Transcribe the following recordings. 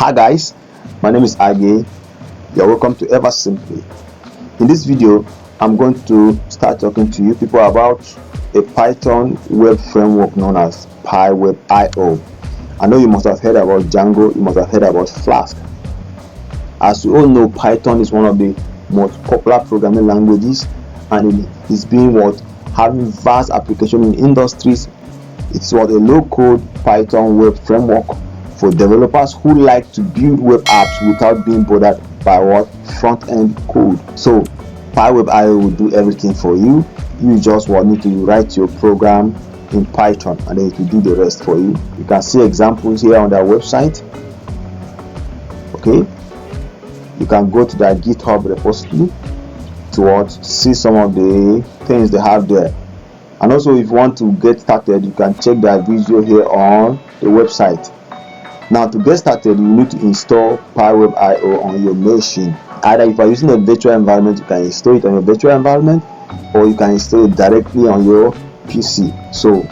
Hi guys, my name is Age. You're welcome to Ever Simply. In this video, I'm going to start talking to you people about a Python web framework known as Pywebio. I know you must have heard about Django, you must have heard about Flask. As you all know, Python is one of the most popular programming languages, and it is being having vast application in industries. It's a low-code Python web framework for developers who like to build web apps without being bothered by front-end code. So Pywebio will do everything for you. You just need to write your program in Python, and then it will do the rest for you. You can see examples here on their website. Okay, you can go to their GitHub repository to see some of the things they have there. And also, if you want to get started, you can check their video here on the website. Now, to get started, you need to install Pywebio on your machine. Either if you are using a virtual environment, you can install it on your virtual environment, or you can install it directly on your PC. So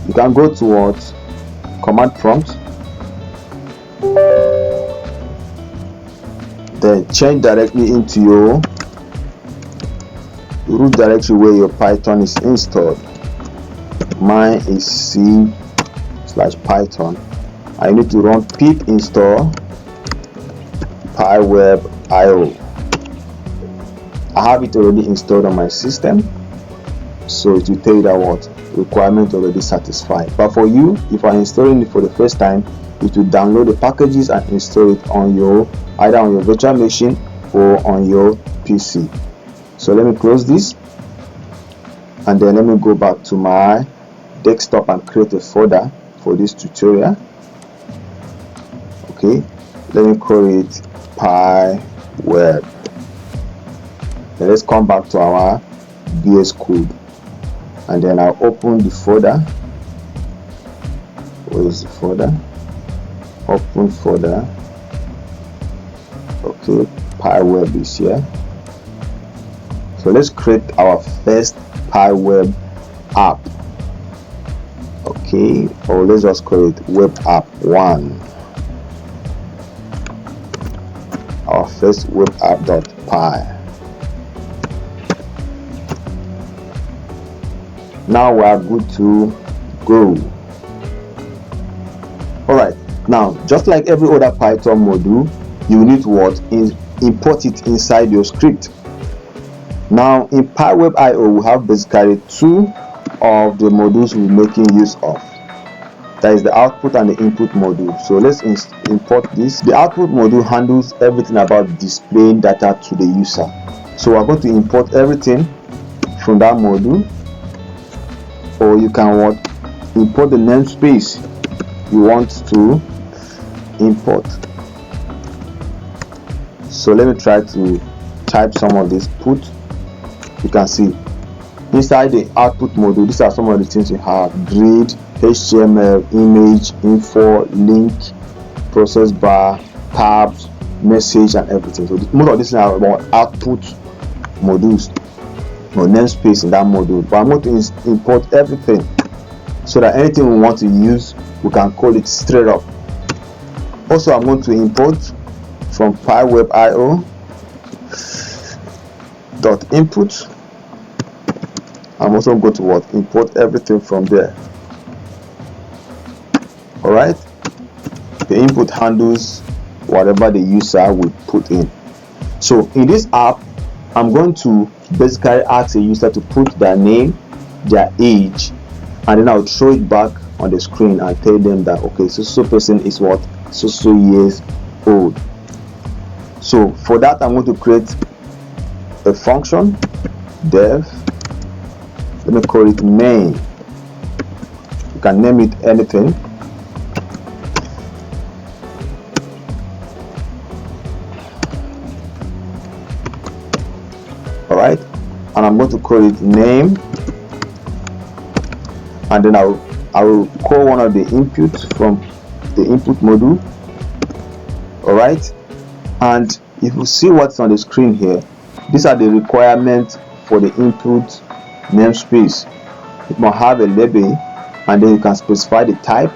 you can go to command prompt, then change directly into your root directory where your Python is installed. Mine is C/Python. I need to run pip install Pywebio. I have it already installed on my system, so it will tell you that requirement already satisfied. But for you, if I'm installing it for the first time, it will download the packages and install it on either on your virtual machine or on your PC. So let me close this, and then let me go back to my desktop and create a folder for this tutorial. Okay, let me call it Pyweb. Then let's come back to our VS Code, and then I'll open the folder. Where is the folder? Open folder. Okay, Pyweb is here. So let's create our first Pyweb app. Okay, or let's just call it web app 1. Our first web app.py. Now we are good to go. Alright, now just like every other Python module, you need to import it inside your script. Now in Pywebio, we have basically two of the modules we're making use of. That is the output and the input module. So let's import this. The output module handles everything about displaying data to the user. So we're going to import everything from that module, or you can import the namespace you want to import. So let me try to type some of this. Put. You can see inside the output module, these are some of the things you have: grid, HTML, image, info, link, process bar, tabs, message, and everything. So most of these are about output modules or namespace in that module. But I'm going to import everything so that anything we want to use, we can call it straight up. Also, I'm going to import from Pywebio.input. I'm also going to import everything from there. Alright, the input handles whatever the user will put in. So in this app, I'm going to basically ask a user to put their name, their age, and then I'll throw it back on the screen and tell them that okay, so person is so years old. So for that, I'm going to create a function, dev. Let me call it main. You can name it anything. Alright, and I'm going to call it name, and then I will call one of the inputs from the input module. Alright, and if you see what's on the screen here, these are the requirements for the input namespace. It must have a label, and then you can specify the type,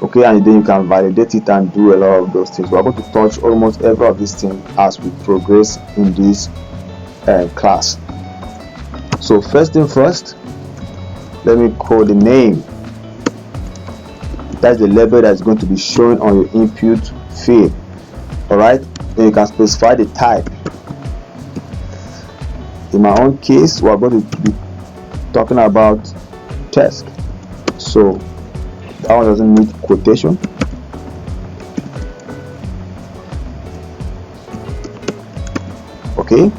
Okay, and then you can validate it and do a lot of those things. We are going to touch almost every of these things as we progress in this class. So first thing first, let me call the name. That's the label that's going to be shown on your input field. All right, then you can specify the type. In my own case, we are going to be talking about text, so that one doesn't need quotation. Okay,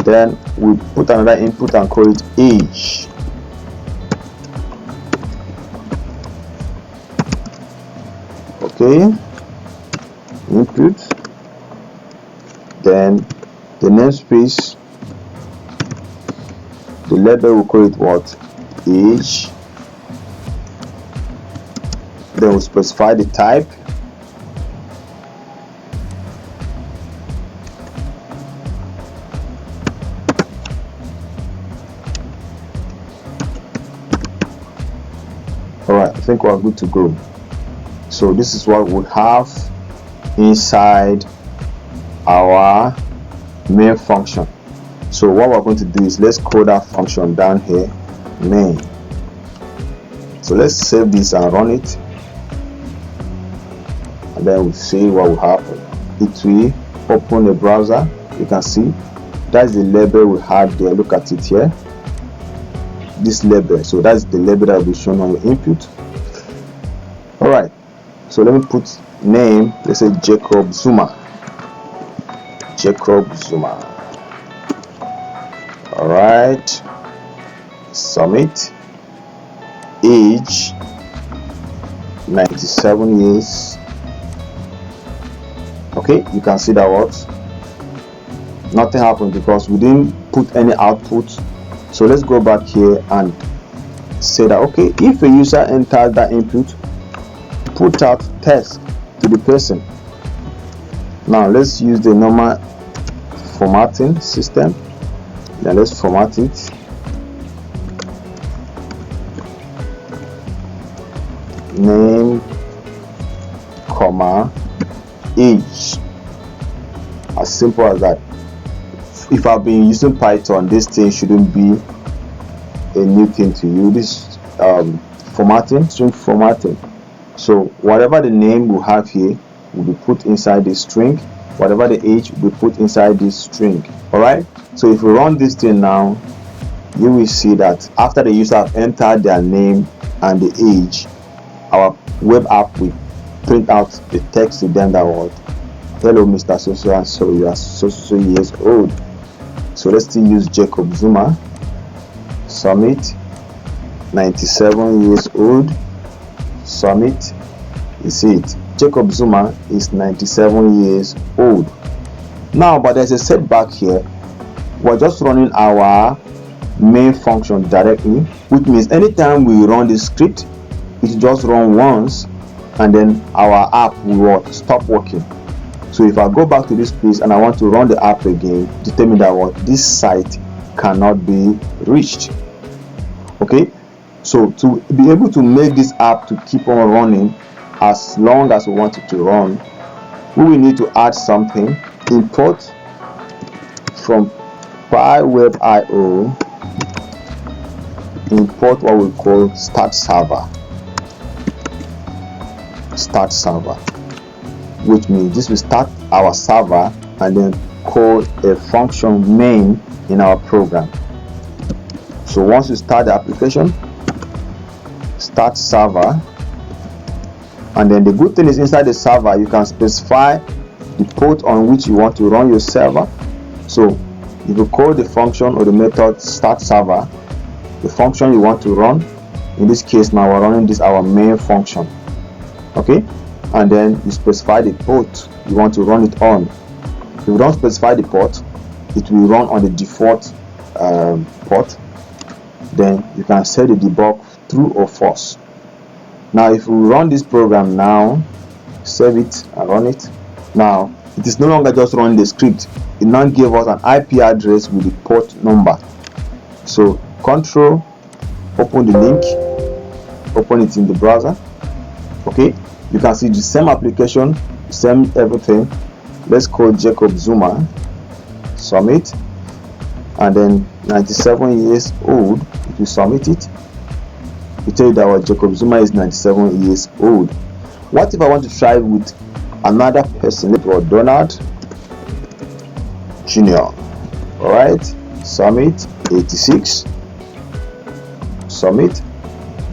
then we put another input and call it age. Okay, input, then the namespace, the label, we call it what? Age. Then we specify the type. Alright, I think we're good to go. So this is what we have inside our main function. So what we're going to do is let's call that function down here, main. So let's save this and run it, and then we'll see what will happen. It will open the browser. You can see that's the label we had there. Look at it here, this label. So that's the label that will be shown on your input. All right, so let me put name. Let's say Jacob Zuma. Jacob Zuma. All right, submit. Age 97 years. Okay, you can see that works. Nothing happened because we didn't put any output. So let's go back here and say that okay, if a user enters that input, put out text to the person. Now let's use the normal formatting system. Then let's format it. Name, comma, age. As simple as that. If I've been using Python, this thing shouldn't be a new thing to you. This formatting, string formatting. So whatever the name we have here will be put inside the string. Whatever the age will be put inside this string. Alright, so if we run this thing now, you will see that after the user have entered their name and the age, our web app will print out the text to them that was, hello Mr. So and so, you are so years old. So let's still use Jacob Zuma. Submit. 97 years old. Submit. You see it, Jacob Zuma is 97 years old. Now, but there's a setback here. We're just running our main function directly, which means anytime we run this script, it just run once and then our app will stop working. So if I go back to this place and I want to run the app again, determine that this site cannot be reached. Okay, so to be able to make this app to keep on running as long as we want it to run, we will need to add something. Import from Pywebio, import what we call start server, which means this will start our server and then call a function main in our program. So once you start the application, start server, and then the good thing is inside the server you can specify the port on which you want to run your server. So if you call the function or the method start server, the function you want to run, in this case now we're running this our main function, okay, and then you specify the port you want to run it on. If you don't specify the port, it will run on the default port. Then you can set the debug true or false. Now if we run this program now, save it and run it, now it is no longer just running the script. It now gives us an IP address with the port number. So control, open the link, open it in the browser, Okay, you can see the same application, same everything. Let's call Jacob Zuma, submit, and then 97 years old. If you submit it, you tell you that our Jacob Zuma is 97 years old. What if I want to try with another person? Let's go Donald Jr. Alright, submit, 86, submit.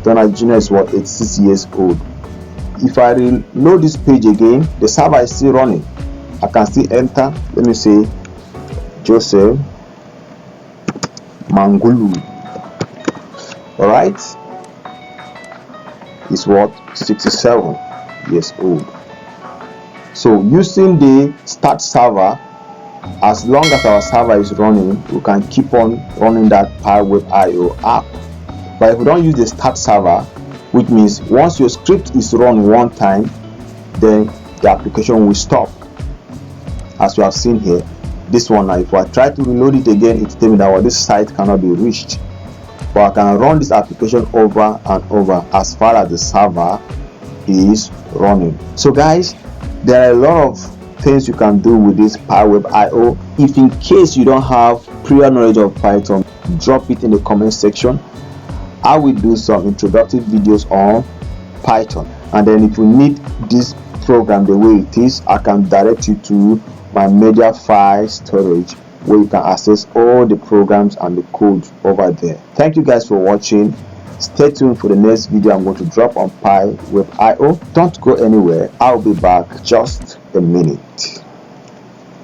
Donald Jr. is what, 86 years old. If I reload this page again, the server is still running. I can still enter. Let me say Joseph Mangulu. Alright, is what, 67 years old. So using the start server, as long as our server is running, we can keep on running that Pywebio app. But if we don't use the start server, which means once your script is run one time, then the application will stop, as you have seen here. This one now, if I try to reload it again, it tells me that this site cannot be reached. But I can run this application over and over as far as the server is running. So guys, there are a lot of things you can do with this Pywebio. If in case you don't have prior knowledge of Python, drop it in the comment section. I will do some introductory videos on Python, and then if you need this program the way it is, I can direct you to my media file storage, where you can access all the programs and the code over there. Thank you guys for watching. Stay tuned for the next video I'm going to drop on Pywebio. Don't go anywhere. I'll be back just a minute.